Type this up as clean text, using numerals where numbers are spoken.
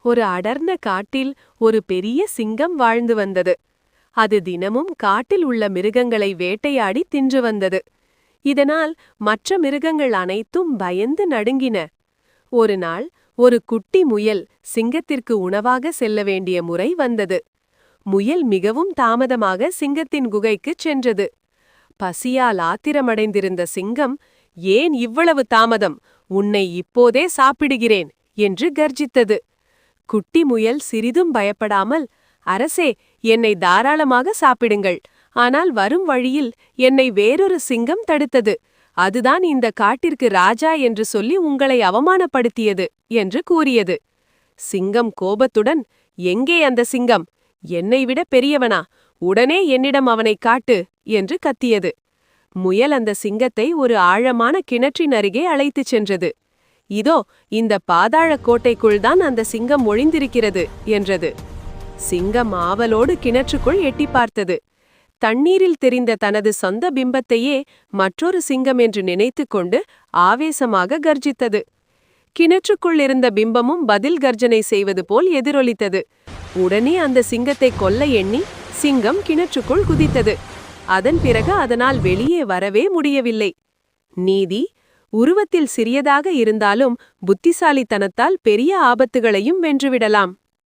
ஒரு அடர்ந்த காட்டில் ஒரு பெரிய சிங்கம் வாழ்ந்து வந்தது. அது தினமும் காட்டில் உள்ள மிருகங்களை வேட்டையாடி தின்று வந்தது. இதனால் மற்ற மிருகங்கள் அனைத்தும் பயந்து நடுங்கின. ஒரு நாள் ஒரு குட்டி முயல் சிங்கத்திற்கு உணவாக செல்ல வேண்டிய முறை வந்தது. முயல் மிகவும் தாமதமாக சிங்கத்தின் குகைக்குச் சென்றது. பசியால் ஆத்திரமடைந்திருந்த சிங்கம், "ஏன் இவ்வளவு தாமதம்? உன்னை இப்போதே சாப்பிடுகிறேன்" என்று கர்ஜித்தது. குட்டி முயல் சிறிதும் பயப்படாமல், "அரசே, என்னை தாராளமாக சாப்பிடுங்கள். ஆனால் வரும் வழியில் என்னை வேறொரு சிங்கம் தடுத்தது. அதுதான் இந்த காட்டிற்கு ராஜா என்று சொல்லி உங்களை அவமானப்படுத்தியது" என்று கூறியது. சிங்கம் கோபத்துடன், "எங்கே அந்த சிங்கம்? என்னை விட பெரியவனா? உடனே என்னிடம் அவனை காட்டு" என்று கத்தியது. முயல் அந்த சிங்கத்தை ஒரு ஆழமான கிணற்றின் அருகே அழைத்துச் சென்றது. "இதோ இந்த பாதாள கோட்டைக்குள்தான் அந்த சிங்கம் ஒளிந்திருக்கிறது" என்றது. சிங்கம் ஆவலோடு கிணற்றுக்குள் எட்டி பார்த்தது. தண்ணீரில் தெரிந்த தனது சொந்த பிம்பத்தையே மற்றொரு சிங்கம் என்று நினைத்து கொண்டு ஆவேசமாக கர்ஜித்தது. கிணற்றுக்குள் இருந்த பிம்பமும் பதில் கர்ஜனை செய்வது போல் எதிரொலித்தது. உடனே அந்த சிங்கத்தை கொல்ல எண்ணி சிங்கம் கிணற்றுக்குள் குதித்தது. அதன் பிறகு அதனால் வெளியே வரவே முடியவில்லை. நீதி: உருவத்தில் சிறியதாக இருந்தாலும் புத்திசாலித்தனத்தால் பெரிய ஆபத்துகளையும் வென்றுவிடலாம்.